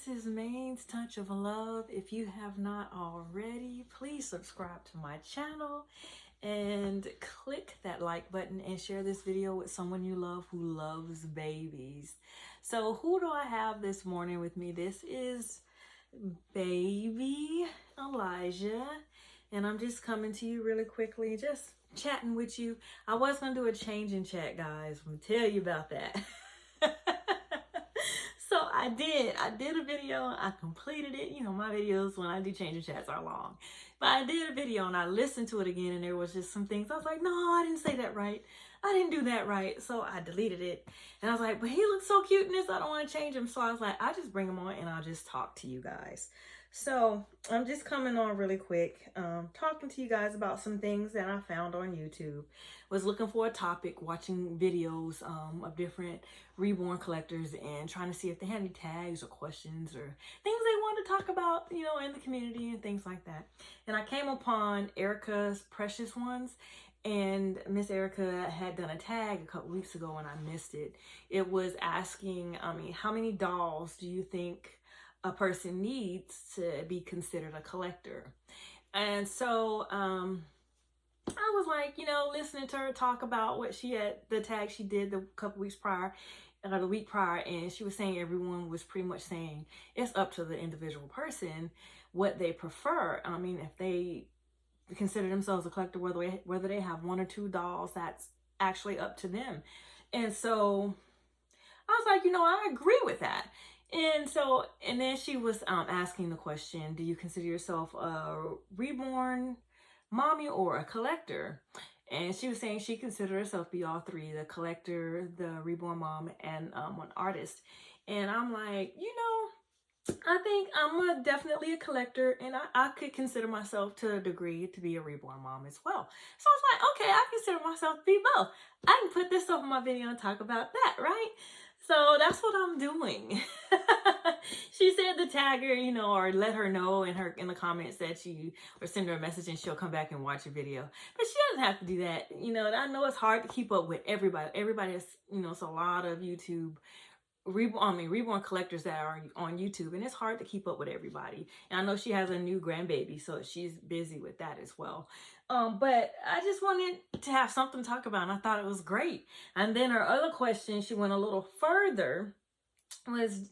this is Main's Touch of Love. If you have not already, please subscribe to my channel and click that like button and share this video with someone you love who loves babies. So who do I have this morning with me? This is baby Elijah, and I'm just coming to you really quickly, just chatting with you. I was gonna do a change in chat, guys. I'm gonna tell you about that. So I did a video. I completed it. You know, my videos when I do change in chats are long, but I did a video and I listened to it again, and there was just some things I was like, no, I didn't say that right. I didn't do that right. So I deleted it, and I was like, but he looks so cute in this. I don't want to change him. So I was like, I'll just bring him on and I'll just talk to you guys. So I'm just coming on really quick, talking to you guys about some things that I found on YouTube. Was looking for a topic, watching videos of different reborn collectors and trying to see if they had any tags or questions or things they wanted to talk about, you know, in the community and things like that. And I came upon Erica's Precious Ones, and Miss Erica had done a tag a couple weeks ago and I missed it. It was asking, how many dolls do you think a person needs to be considered a collector? And so I was like, you know, listening to her talk about what she had, the tag she did the couple weeks prior, the week prior, and she was saying everyone was pretty much saying it's up to the individual person what they prefer. I mean, if they consider themselves a collector, whether they have one or two dolls, that's actually up to them. And so I was like, you know, I agree with that. And then she was asking the question, do you consider yourself a reborn mommy or a collector? And she was saying she considered herself to be all three: the collector, the reborn mom, and an artist. And I'm like, you know, I think I'm definitely a collector, and I could consider myself to a degree to be a reborn mom as well. So I was like, okay, I consider myself to be both. I can put this up in my video and talk about that, right? So that's what I'm doing. She said to tag her, you know, or let her know in the comments that or send her a message and she'll come back and watch your video. But she doesn't have to do that. You know, I know it's hard to keep up with everybody. Everybody has, you know, it's a lot of YouTube reborn collectors that are on YouTube, and it's hard to keep up with everybody. And I know she has a new grandbaby, so she's busy with that as well. But I just wanted to have something to talk about, and I thought it was great. And then her other question, she went a little further, was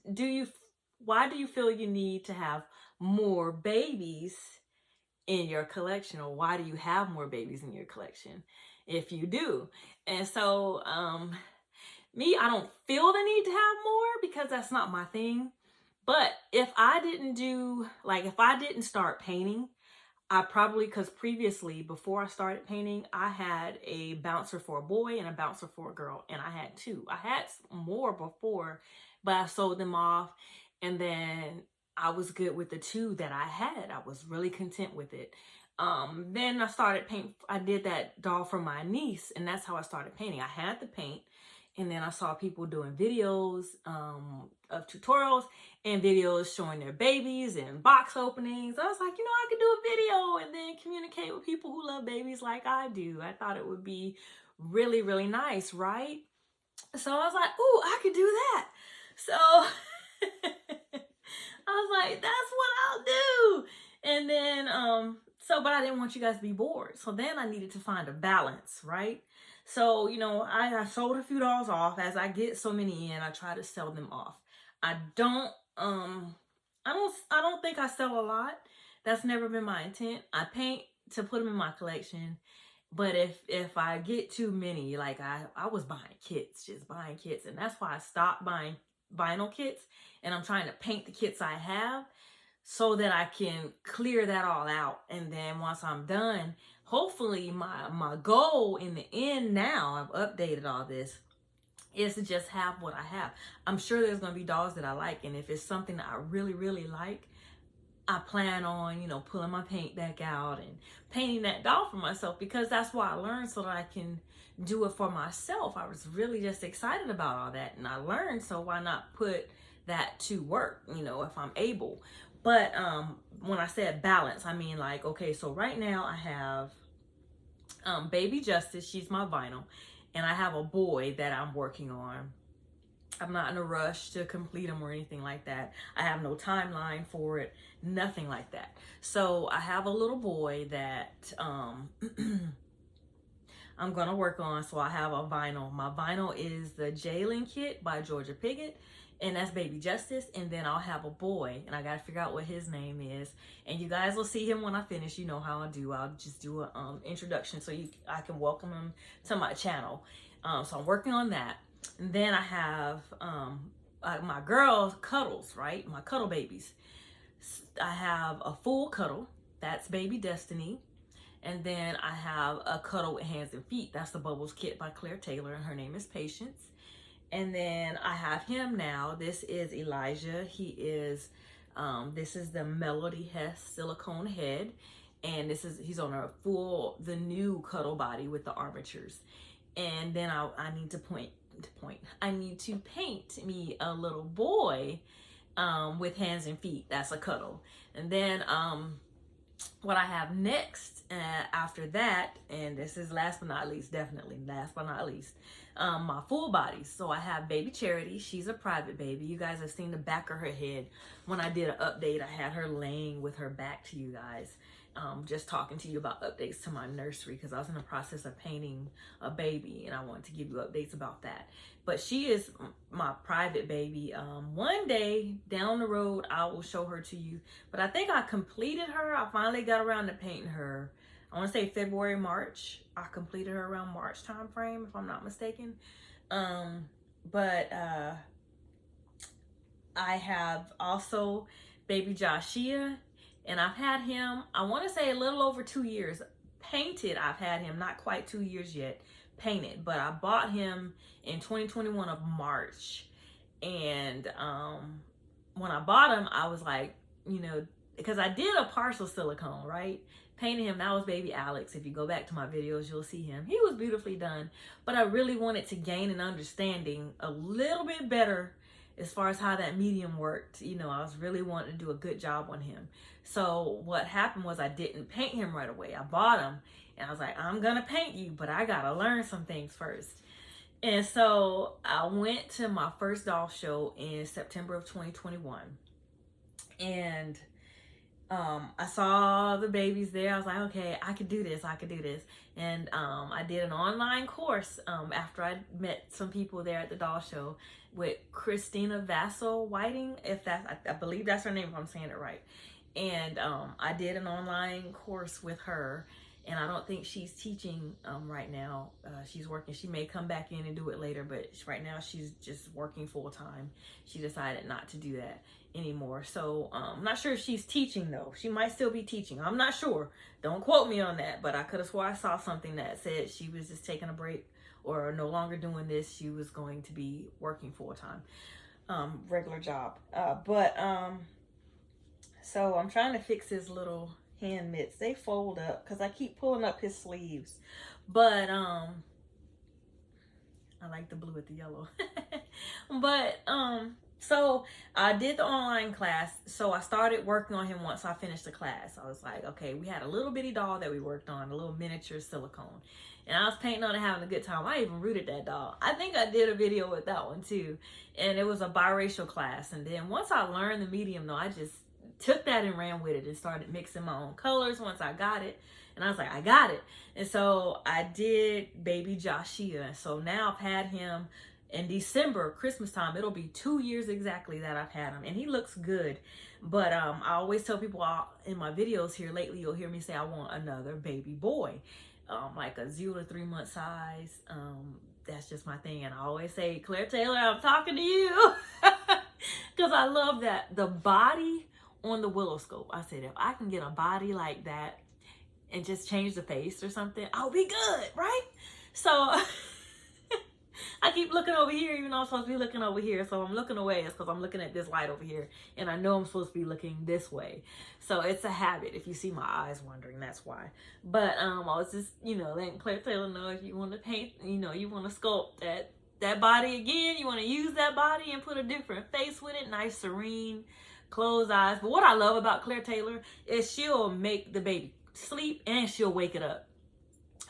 why do you feel you need to have more babies in your collection, or why do you have more babies in your collection if you do? And so me, I don't feel the need to have more because that's not my thing. But if I didn't start painting, I probably, because previously, before I started painting, I had a bouncer for a boy and a bouncer for a girl, and I had two. I had more before, but I sold them off, and then I was good with the two that I had. I was really content with it. Then I started painting. I did that doll for my niece, and that's how I started painting. I had the paint, and then I saw people doing videos of tutorials and videos showing their babies and box openings. I was like, you know, I could do a video and then communicate with people who love babies like I do. I thought it would be really, really nice, right? So I was like, ooh, I could do that. So I was like, that's what I'll do. And then, but I didn't want you guys to be bored. So then I needed to find a balance, right? So, you know, I sold a few dolls off. As I get so many in, I try to sell them off. I don't think I sell a lot. That's never been my intent. I paint to put them in my collection. But if I get too many, like I was buying kits, just buying kits. And that's why I stopped buying vinyl kits. And I'm trying to paint the kits I have so that I can clear that all out. And then once I'm done, hopefully my goal in the end now, I've updated all this, is to just have what I have. I'm sure there's going to be dolls that I like. And if it's something that I really, really like, I plan on, you know, pulling my paint back out and painting that doll for myself, because that's why I learned, so that I can do it for myself. I was really just excited about all that, and I learned, so why not put that to work, you know, if I'm able. But when I said balance, I mean, like, okay, so right now I have Baby Justice, she's my vinyl, and I have a boy that I'm working on. I'm not in a rush to complete them or anything like that. I have no timeline for it, nothing like that. So I have a little boy that I'm going to work on. So I have a vinyl. My vinyl is the Jalen Kit by Georgia Piggott, and that's Baby Justice. And then I'll have a boy, and I got to figure out what his name is. And you guys will see him when I finish. You know how I do. I'll just do an introduction so I can welcome him to my channel. So I'm working on that. And then I have my girl Cuddles, right? My Cuddle babies. I have a full Cuddle. That's Baby Destiny. And then I have a Cuddle with Hands and Feet. That's the Bubbles Kit by Claire Taylor, and her name is Patience. And then I have him now. This is Elijah. This is the Melody Hess silicone head. And he's on the new Cuddle Body with the armatures. And then I need to paint me a little boy with hands and feet. That's a Cuddle. And then what I have next after that, and this is last but not least, definitely last but not least, my full bodies. So I have Baby Charity. She's a private baby. You guys have seen the back of her head. When I did an update, I had her laying with her back to you guys. Just talking to you about updates to my nursery, because I was in the process of painting a baby and I wanted to give you updates about that. But she is my private baby. One day down the road, I will show her to you. But I think I completed her. I finally got around to painting her. I want to say February, March. I completed her around March time frame, if I'm not mistaken. I have also Baby Joshua. And I've had him, I want to say a little over 2 years. Painted, I've had him, not quite 2 years yet, painted. But I bought him in 2021 of March. And when I bought him, I was like, because I did a partial silicone, right? Painted him, that was Baby Alex. If you go back to my videos, you'll see him. He was beautifully done. But I really wanted to gain an understanding a little bit better as far as how that medium worked. I was really wanting to do a good job on him. So what happened was I didn't paint him right away. I bought him and I was like, I'm gonna paint you, but I gotta learn some things first. And so I went to my first doll show in September of 2021. And I saw the babies there. I was like, okay, I could do this. And I did an online course after I met some people there at the doll show with Christina Vassell Whiting, I believe that's her name, if I'm saying it right. And I did an online course with her, and I don't think she's teaching right now. She's working. She may come back in and do it later, but right now she's just working full time. She decided not to do that anymore. So I'm not sure if she's teaching though. She might still be teaching. I'm not sure. Don't quote me on that, but I could have swore I saw something that said she was just taking a break or no longer doing this. She was going to be working full time, regular job. So I'm trying to fix his little hand mitts. They fold up because I keep pulling up his sleeves. But I like the blue with the yellow. But so I did the online class. So I started working on him once I finished the class. I was like, okay, we had a little bitty doll that we worked on, a little miniature silicone. And I was painting on it, having a good time. I even rooted that doll. I think I did a video with that one too. And it was a biracial class. And then once I learned the medium though, I just took that and ran with it and started mixing my own colors once I got it. And I was like, I got it. And so I did Baby Joshua. So now I've had him in December, Christmas time. It'll be 2 years exactly that I've had him. And he looks good. But I always tell people in my videos here lately, you'll hear me say I want another baby boy. Like a 0 to 3 month size. That's just my thing. And I always say, Claire Taylor, I'm talking to you. Because I love that. The body on the Willow Scope. I said, if I can get a body like that and just change the face or something, I'll be good, right? So I keep looking over here, even though I'm supposed to be looking over here. So I'm looking away. It's because I'm looking at this light over here. And I know I'm supposed to be looking this way. So it's a habit. If you see my eyes wandering, that's why. But I was just, letting Claire Taylor know if you want to paint, you want to sculpt that body again. You want to use that body and put a different face with it. Nice, serene, closed eyes. But what I love about Claire Taylor is she'll make the baby sleep and she'll wake it up.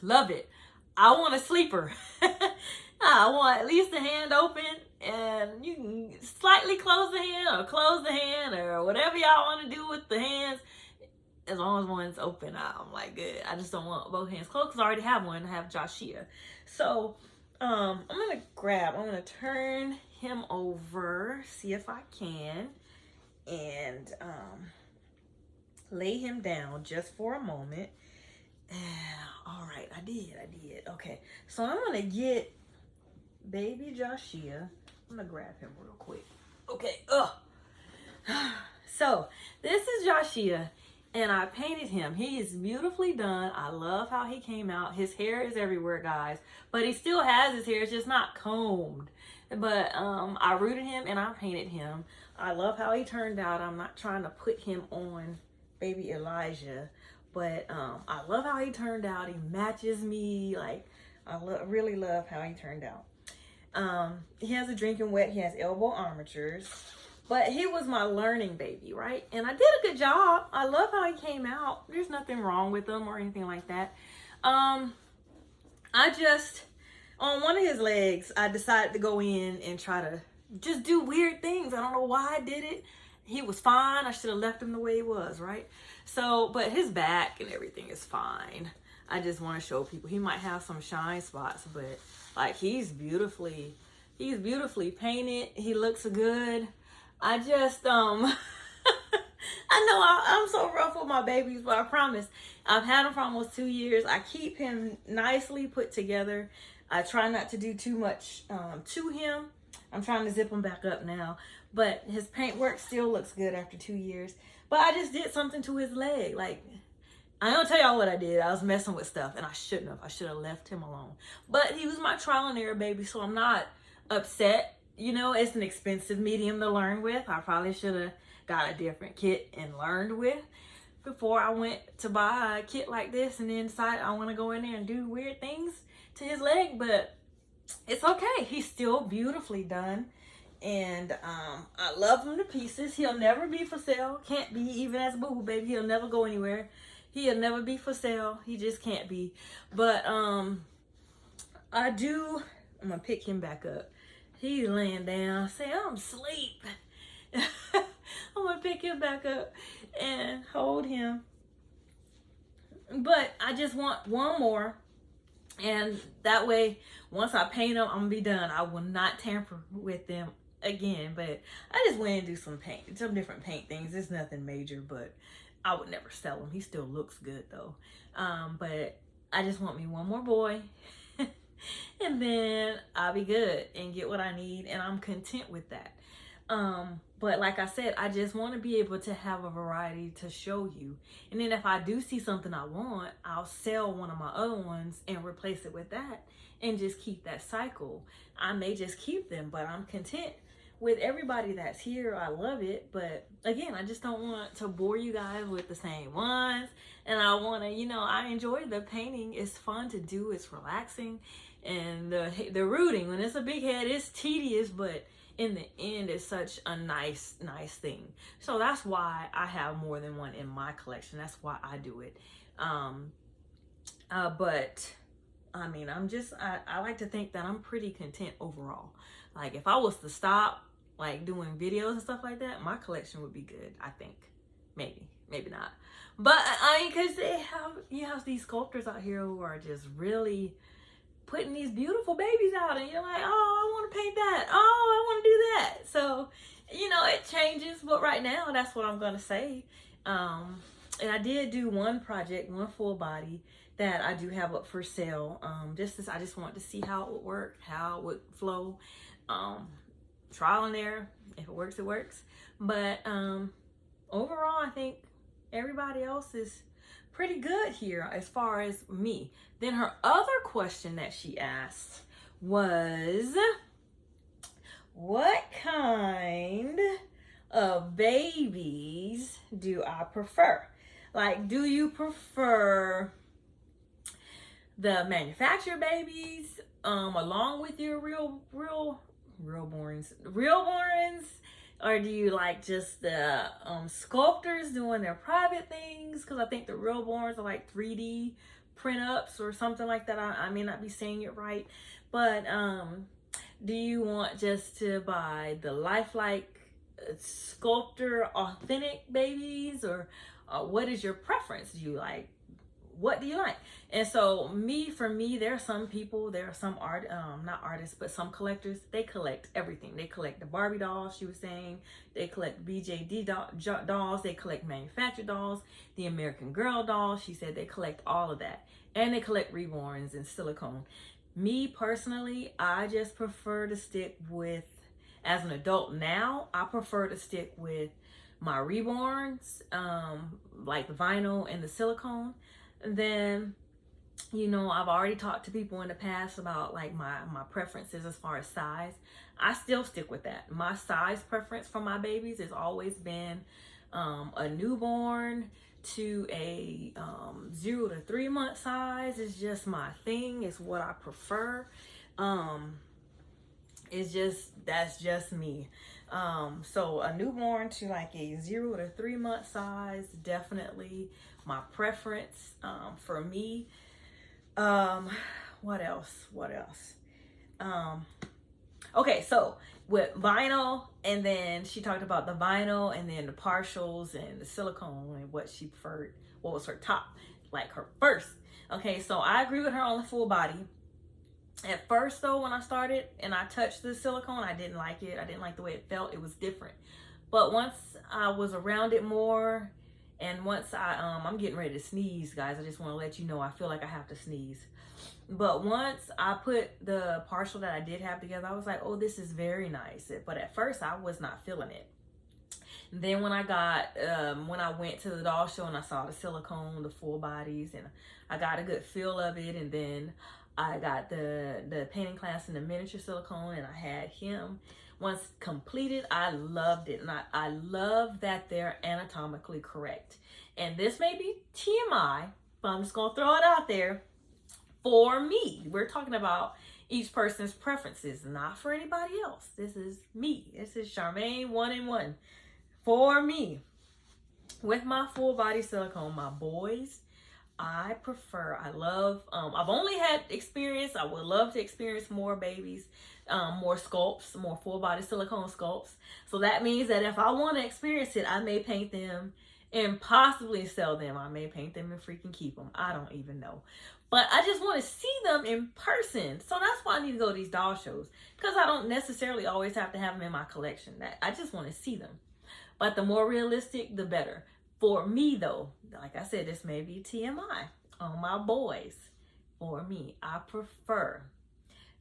Love it. I want a sleeper. I want at least a hand open and you can slightly close the hand or whatever y'all want to do with the hands. As long as one's open, I'm like, good. I just don't want both hands closed because I already have one. I have Joshua. So I'm gonna turn him over, see if I can, and lay him down just for a moment. All right, I did. Okay, so I'm gonna get baby Joshua. I'm gonna grab him real quick. Okay, so this is Joshua, and I painted him. He is beautifully done. I love how he came out. His hair is everywhere, guys, but he still has his hair. It's just not combed. But I rooted him and I painted him. I love how he turned out. I'm not trying to put him on baby Elijah, but I love how he turned out. He matches me. Like, I really love how he turned out. He has a drinking wet. He has elbow armatures, but he was my learning baby, right? And I did a good job. I love how he came out. There's nothing wrong with him or anything like that. I just, on one of his legs, I decided to go in and try to just do weird things. I don't know why I did it. He was fine. I should have left him the way he was, right? So, but his back and everything is fine. I just want to show people. He might have some shine spots, but like he's beautifully painted. He looks good. I just, I know I'm so rough with my babies, but I promise I've had him for almost 2 years. I keep him nicely put together. I try not to do too much to him. I'm trying to zip him back up now, but his paint work still looks good after 2 years. But I just did something to his leg. Like, I don't tell y'all what I did. I was messing with stuff and I shouldn't have. I should have left him alone. But he was my trial and error baby, so I'm not upset. You know, it's an expensive medium to learn with. I probably should have got a different kit and learned with before I went to buy a kit like this and then decide I want to go in there and do weird things to his leg. But it's okay. He's still beautifully done. And I love him to pieces. He'll never be for sale. Can't be, even as a boo-boo baby. He'll never go anywhere. He'll never be for sale. He just can't be. But I'm gonna pick him back up. He's laying down, saying, I'm asleep. I'm gonna pick him back up and hold him. But I just want one more. And that way, once I paint them, I'm gonna be done. I will not tamper with them again. But I just went and do some different paint things. It's nothing major, but I would never sell him. He still looks good though. But I just want me one more boy. And then I'll be good and get what I need. And I'm content with that. But like I said, I just want to be able to have a variety to show you. And then if I do see something I want, I'll sell one of my other ones and replace it with that and just keep that cycle. I may just keep them, but I'm content with everybody that's here. I love it. But again, I just don't want to bore you guys with the same ones. And I want to, you know, I enjoy the painting. It's fun to do. It's relaxing. And the rooting, when it's a big head, it's tedious, but in the end, it's such a nice thing. So that's why I have more than one in my collection. That's why I do it. But I mean, I like to think that I'm pretty content overall. Like if I was to stop like doing videos and stuff like that, my collection would be good. I think maybe not. But I mean, cause you have these sculptors out here who are just really putting these beautiful babies out, and you're like, oh, I want to paint that. Oh, I want to do that. So, you know, it changes. But right now, that's what I'm going to say. And I did do one project, one full body that I do have up for sale. I just want to see how it would work, how it would flow. Trial and error. If it works, it works. But overall, I think everybody else is pretty good here as far as me. Then her other question that she asked was, what kind of babies do I prefer? Like, do you prefer the manufactured babies along with your real borns? Or do you like just the sculptors doing their private things? Because I think the real borns are like 3D print ups or something like that. I may not be saying it right. But Do you want just to buy the lifelike sculptor authentic babies, or what is your preference? Do you like, what do you like? And so for me, there are some people, there are some not artists, but some collectors, they collect everything. They collect the Barbie dolls, she was saying. They collect BJD dolls. They collect manufactured dolls, the American Girl dolls. She said they collect all of that. And they collect reborns and silicone. Me personally, I just prefer to stick with, as an adult now, I prefer to stick with my reborns, like the vinyl and the silicone. And then, you know, I've already talked to people in the past about like my preferences as far as size. I still stick with that. My size preference for my babies has always been a newborn to a 0 to 3 month size. Is just my thing. It's what I prefer. That's just me. So a newborn to like a 0 to 3 month size, definitely my preference. For me, what else? Okay, so with vinyl, and then she talked about the vinyl and then the partials and the silicone and what she preferred, what was her top, like her first. Okay, so I agree with her on the full body. At first though, when I started and I touched the silicone, I didn't like it. I didn't like the way it felt. It was different. But once I was around it more, and once I'm getting ready to sneeze, guys. I just want to let you know, I feel like I have to sneeze. But once I put the partial that I did have together, I was like, oh, this is very nice. But at first I was not feeling it. Then when I went to the doll show and I saw the silicone, the full bodies, and I got a good feel of it. And then I got the painting class in the miniature silicone, and I had him. Once completed, I loved it. And I love that they're anatomically correct. And this may be TMI, but I'm just going to throw it out there. For me, we're talking about each person's preferences, not for anybody else. This is me. This is Charmaine 1-in-1. For me, with my full body silicone, my boys, I love, I've only had experience. I would love to experience more babies, more sculpts, more full body silicone sculpts. So that means that if I want to experience it, I may paint them and possibly sell them. I may paint them and freaking keep them. I don't even know. But I just want to see them in person. So that's why I need to go to these doll shows, because I don't necessarily always have to have them in my collection. I just want to see them. But the more realistic, the better. For me, though, like I said, this may be TMI on my boys. For me, I prefer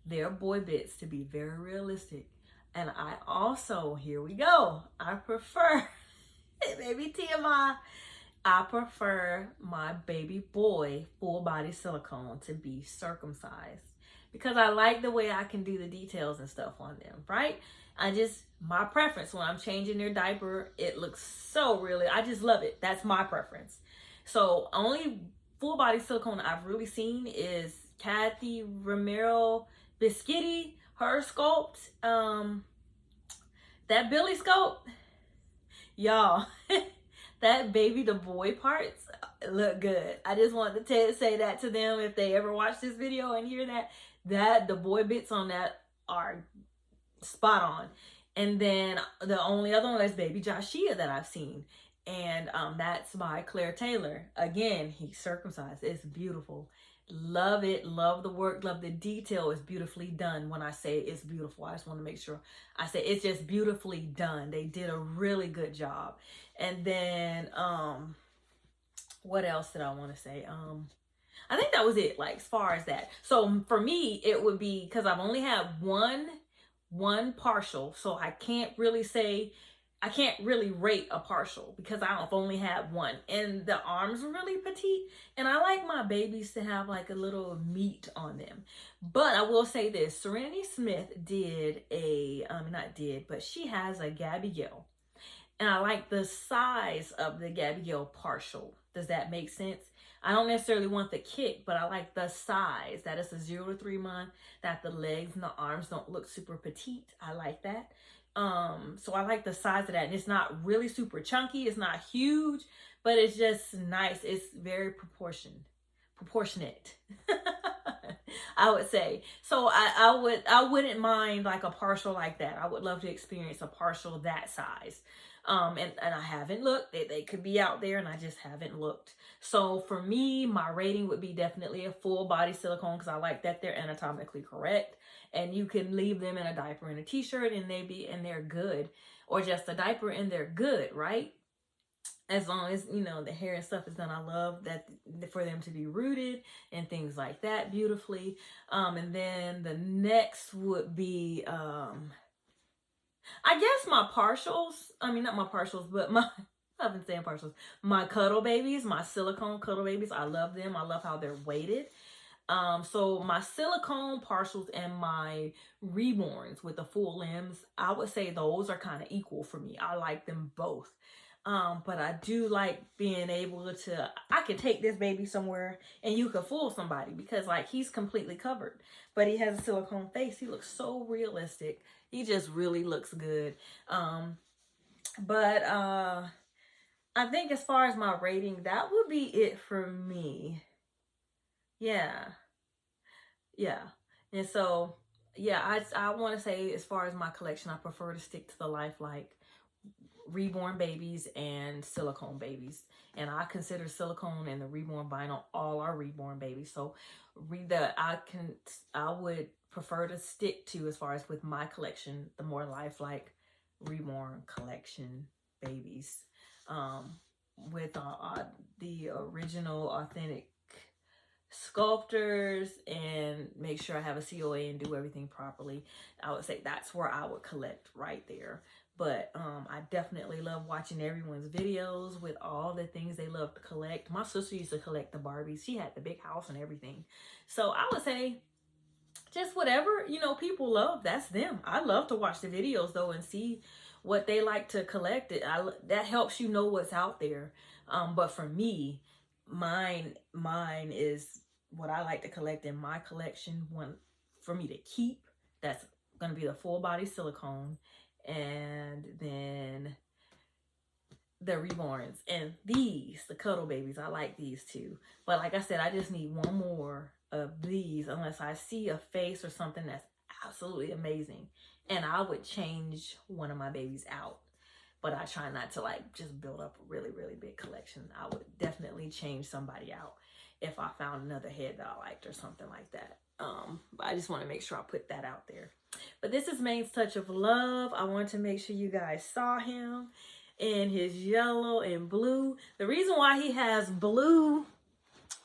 their boy bits to be very realistic. And I also, here we go, I prefer, it may be TMI, I prefer my baby boy full body silicone to be circumcised, because I like the way I can do the details and stuff on them, right? My preference when I'm changing their diaper, it looks so really, I just love it. That's my preference. So only full body silicone I've really seen is Kathy Romero Biscotti, her sculpt, that Billy sculpt, y'all, that baby, the boy parts look good. I just want to say that to them if they ever watch this video and hear that the boy bits on that are spot on. And then the only other one is baby Joshua that I've seen, and that's by Claire Taylor. Again, he's circumcised. It's beautiful. Love it. Love the work. Love the detail. It's beautifully done. When I say it's beautiful, I just want to make sure I say it's just beautifully done. They did a really good job. And then what else did I want to say? I think that was it, like, as far as that. So for me, it would be, because I've only had one partial, so I can't really rate a partial, because I've only had one, and the arms are really petite, and I like my babies to have like a little meat on them. But I will say this, Serenity Smith did but she has a Gabby Gill, and I like the size of the Gabby Gill partial. Does that make sense? I don't necessarily want the kick, but I like the size, that it's a 0 to 3 month, that the legs and the arms don't look super petite. I like that. So I like the size of that. And it's not really super chunky. It's not huge, but it's just nice. It's very proportionate. I would say. So I wouldn't mind like a partial like that. I would love to experience a partial that size. And I haven't looked. They could be out there and I just haven't looked. So for me, my rating would be definitely a full body silicone, because I like that they're anatomically correct. And you can leave them in a diaper and a t-shirt and they're good. Or just a diaper and they're good, right? As long as, you know, the hair and stuff is done. I love that for them to be rooted and things like that beautifully. And then the next would be, I guess my partials. I mean, not my partials, but my, I've been saying partials. My cuddle babies, my silicone cuddle babies. I love them. I love how they're weighted. So my silicone partials and my reborns with the full limbs, I would say those are kind of equal for me. I like them both. But I do like being able to, I could take this baby somewhere and you could fool somebody, because like he's completely covered, but he has a silicone face. He looks so realistic. He just really looks good. But I think as far as my rating, that would be it for me. Yeah. And so, yeah, I want to say as far as my collection, I prefer to stick to the lifelike reborn babies and silicone babies. And I consider silicone and the reborn vinyl all our reborn babies. So I would prefer to stick to, as far as with my collection, the more lifelike reborn collection babies, with the original authentic sculptors, and make sure I have a COA and do everything properly. I would say that's where I would collect right there. But I definitely love watching everyone's videos with all the things they love to collect. My sister used to collect the Barbies. She had the big house and everything. So I would say just whatever, you know, people love, that's them. I love to watch the videos though and see what they like to collect. That helps you know what's out there. But for me, mine is what I like to collect in my collection. One for me to keep, that's going to be the full body silicone, and then the reborns, and these, the cuddle babies. I like these too, but like I said, I just need one more of these unless I see a face or something that's absolutely amazing, and I would change one of my babies out. But I try not to like just build up a really, really big collection. I would definitely change somebody out if I found another head that I liked or something like that. But I just want to make sure I put that out there. But this is Maine's Touch of Love. I want to make sure you guys saw him in his yellow and blue. The reason why he has blue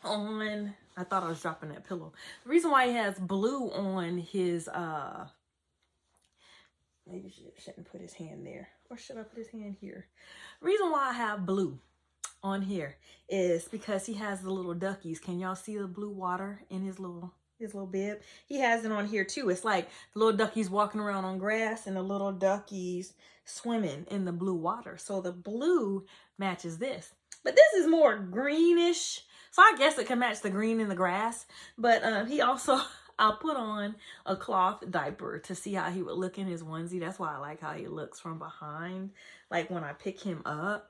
on, I thought I was dropping that pillow. The reason why he has blue on his, maybe I shouldn't put his hand there. Or should I put his hand here? The reason why I have blue on here is because he has the little duckies. Can y'all see the blue water in his little bib? He has it on here too. It's like the little duckies walking around on grass and the little duckies swimming in the blue water. So the blue matches this. But this is more greenish. So I guess it can match the green in the grass. But he also... I'll put on a cloth diaper to see how he would look in his onesie. That's why I like how he looks from behind. Like when I pick him up,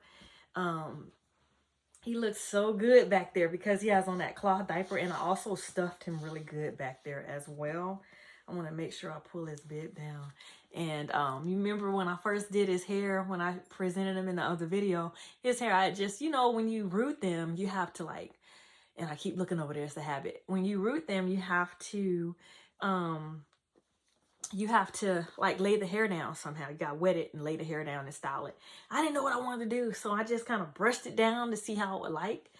he looks so good back there because he has on that cloth diaper. And I also stuffed him really good back there as well. I want to make sure I pull his bib down. And you remember when I first did his hair, when I presented him in the other video, his hair, I just, you know, when you root them, you have to like, and I keep looking over there, it's the habit. When you root them, you have to like lay the hair down somehow. You got to wet it and lay the hair down and style it. I didn't know what I wanted to do, so I just kind of brushed it down to see how it would like.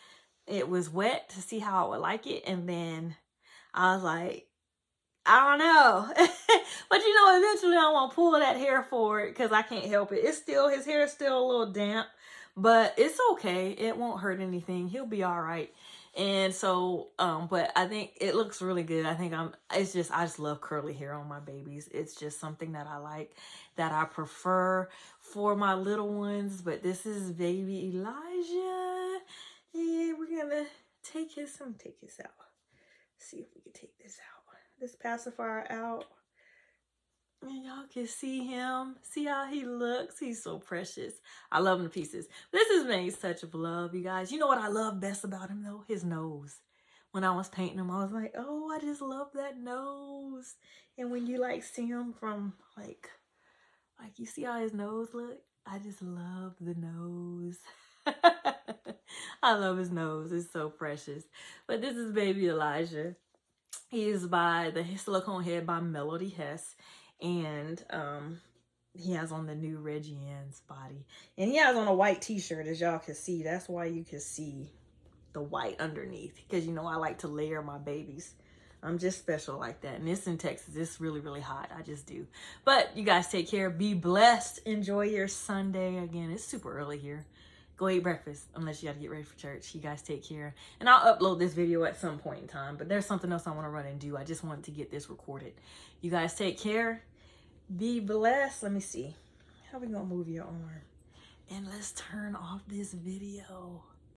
It was wet to see how it would like it, and then I was like, I don't know. But you know, eventually I'm going to pull that hair forward because I can't help it. It's still, his hair is still a little damp, but it's okay. It won't hurt anything. He'll be all right. And so, but I think it looks really good. I think I just love curly hair on my babies. It's just something that I like, that I prefer for my little ones. But this is baby Elijah. And we're going to take his out. See if we can take this out. This pacifier out. And y'all can see him. See how he looks. He's so precious. I love him to pieces. This is Maine's Touch of Love, you guys. You know what I love best about him, though? His nose. when I was painting him, I was like, oh, I just love that nose. And when you like see him from like you see how his nose look? I just love the nose. I love his nose. It's so precious. But this is baby Elijah. He is by the silicone head by Melody Hess. And he has on the new Reggie Ann's body. And he has on a white t-shirt, as y'all can see. That's why you can see the white underneath. Because, you know, I like to layer my babies. I'm just special like that. And it's in Texas. It's really, really hot. I just do. But you guys take care. Be blessed. Enjoy your Sunday. Again, it's super early here. Go eat breakfast unless you got to get ready for church. You guys take care. And I'll upload this video at some point in time. But there's something else I want to run and do. I just wanted to get this recorded. You guys take care. Be blessed. Let me see. How are we going to move your arm? And let's turn off this video.